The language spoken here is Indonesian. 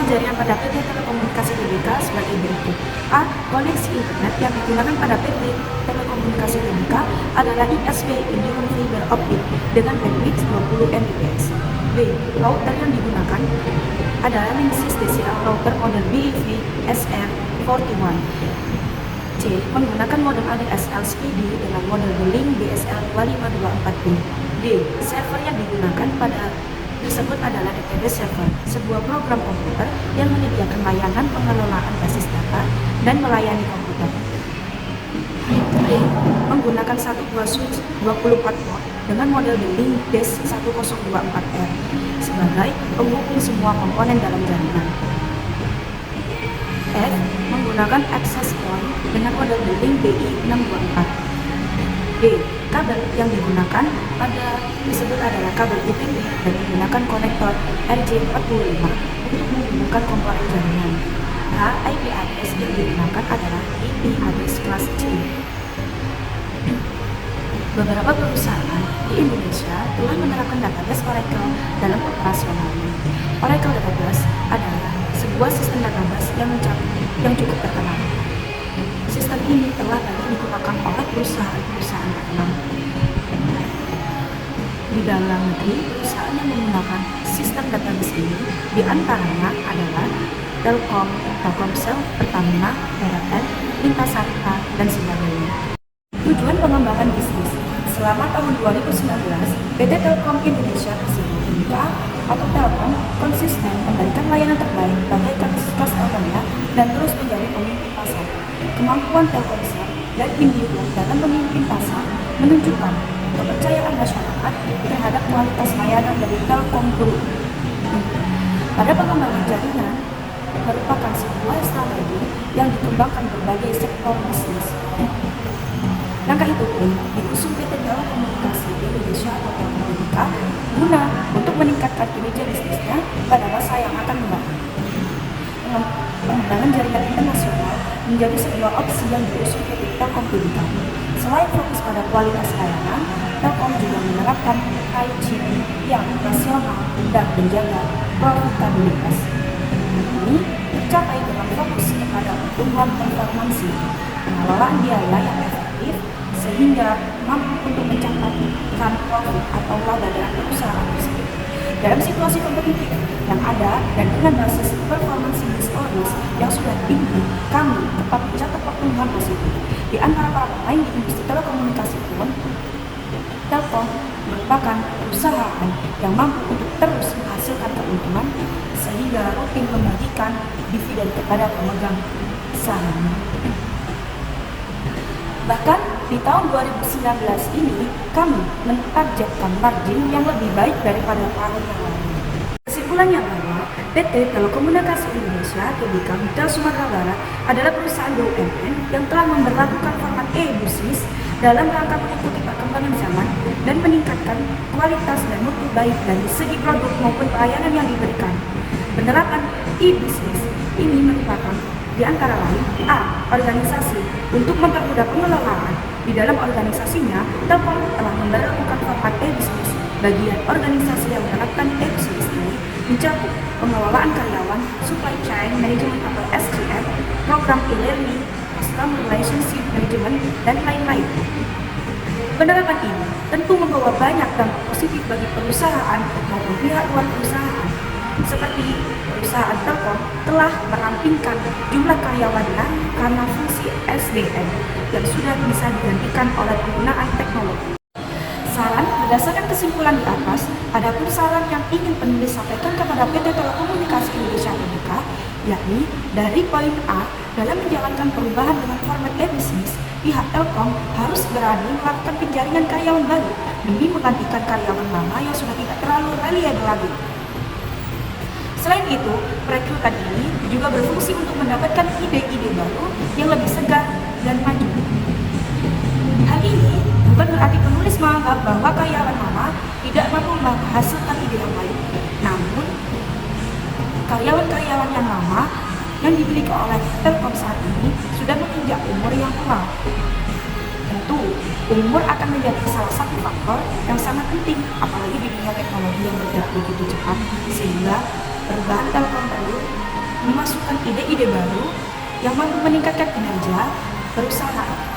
jaringan pada PT Telekomunikasi Tbk sebagai berikut. A. Koneksi internet yang digunakan pada PT Telekomunikasi Tbk adalah ISP Indihome Fiber Optic dengan bandwidth 20 Mbps. B. Router yang digunakan adalah Linksys DCL router model BEV SR41. C. Menggunakan modem ADSL SPD dengan model Link DSL 2524B. D. Server yang digunakan pada tersebut adalah DTB Server, sebuah program komputer yang menyediakan layanan pengelolaan basis data dan melayani komputer. D. Menggunakan satu buah switch 24 port dengan model Link DES1024R sebagai penghubung semua komponen dalam jaringan. F. Menggunakan access point dengan model Link BI624. D. Kabel yang digunakan pada tersebut adalah kabel UPP dan menggunakan konektor RJ45 untuk menghubungkan komponen jaringan. H. IP address yang digunakan adalah IP address kelas C. Beberapa perusahaan di Indonesia telah menerapkan database Oracle dalam operasionalnya. Oracle Database adalah sebuah sistem database yang cukup terkenal. Sistem ini telah banyak digunakan oleh perusahaan-perusahaan terkenal. Di dalam negeri, perusahaan yang menggunakan sistem database ini diantaranya adalah Telkom, Telkomsel, Pertamina, PLN, Lintasarta, dan sebagainya. Tujuan pengembangan bisnis selama tahun 2019, PT Telkom Indonesia Persero Tbk atau Telkom konsisten memberikan layanan terbaik bagi customer dan terus menjadi pemimpin pasar. Kemampuan Telkomsel dan Indihome dalam memimpin pasar menunjukkan kepercayaan masyarakat terhadap kualitas layanan dari Telkom Group. Pada pengembangan jaringan merupakan sebuah strategi yang dikembangkan berbagai sektor bisnis. Langkah itu pun diusung PT Telekomunikasi Indonesia atau Telkom Tbk guna untuk meningkatkan kinerja bisnisnya pada masa yang akan mendatang. Pengembangan jaringan internasional menjadi sebuah opsi yang diusung PT Telkom Tbk. Selain fokus pada kualitas layanan, Telkom juga menerapkan IGP yang rasional dan menjaga profitabilitas. Ini tercapai dengan fokus kepada pertumbuhan performansi, pengelolaan biaya yang efektif, sehingga mampu untuk mencatatkan profit atau laba dalam perusahaan tersebut. Dalam situasi kompetitif yang ada dan dengan basis performansi bisnis yang sudah tinggi, kami tetap mencatat pertumbuhan positif. Di antara para pemain di industri telekomunikasi pun, Telkom merupakan perusahaan yang mampu untuk terus menghasilkan keuntungan sehingga rutin membagikan dividen kepada pemegang saham. Bahkan di tahun 2019 ini kami mentargetkan margin yang lebih baik daripada tahun yang lalu. Kesimpulannya bahwa PT Telekomunikasi Indonesia Tbk Retail Sumatera Barat adalah perusahaan BUMN yang telah memberlakukan format e-bisnis dalam rangka mengikuti perkembangan zaman dan meningkatkan kualitas dan mutu baik dari segi produk maupun pelayanan yang diberikan. Penerapan e-bisnis ini merupakan di antara lain A. Organisasi untuk mempermudah pengelolaan. Di dalam organisasinya, Telkom telah memberlakukan format e-bisnis. Bagian organisasi yang menerapkan e-bisnis ini mencakup pengelolaan karyawan, supply chain management atau SCM, program e-learning, customer relationship management, dan lain-lain. Penerapan ini tentu membawa banyak dampak positif bagi perusahaan maupun pihak luar perusahaan. Seperti perusahaan Telkom telah merampingkan jumlah karyawannya karena fungsi SDM yang sudah bisa digantikan oleh penggunaan teknologi. Saran berdasarkan kesimpulan di atas, ada pun saran yang ingin penulis sampaikan kepada PT Telekomunikasi Indonesia Tbk, yakni dari poin A, dalam menjalankan perubahan dengan format e-bisnis, pihak Telkom harus berani melakukan penjaringan karyawan baru demi menggantikan karyawan lama yang sudah tidak terlalu reliable lagi. Selain itu, perekrutan ini juga berfungsi untuk mendapatkan ide-ide baru yang lebih segar dan maju. Hal ini bukan berarti penulis menganggap bahwa karyawan lama tidak mampu menghasilkan ide yang baik. Namun, karyawan-karyawan yang lama yang dimiliki oleh Telkom saat ini sudah menginjak umur yang tua. Tentu, umur akan menjadi salah satu faktor yang sangat penting, apalagi di dunia teknologi yang bergerak begitu cepat, sehingga perubahan Telkom perlu memasukkan ide-ide baru yang mampu meningkatkan kinerja perusahaan.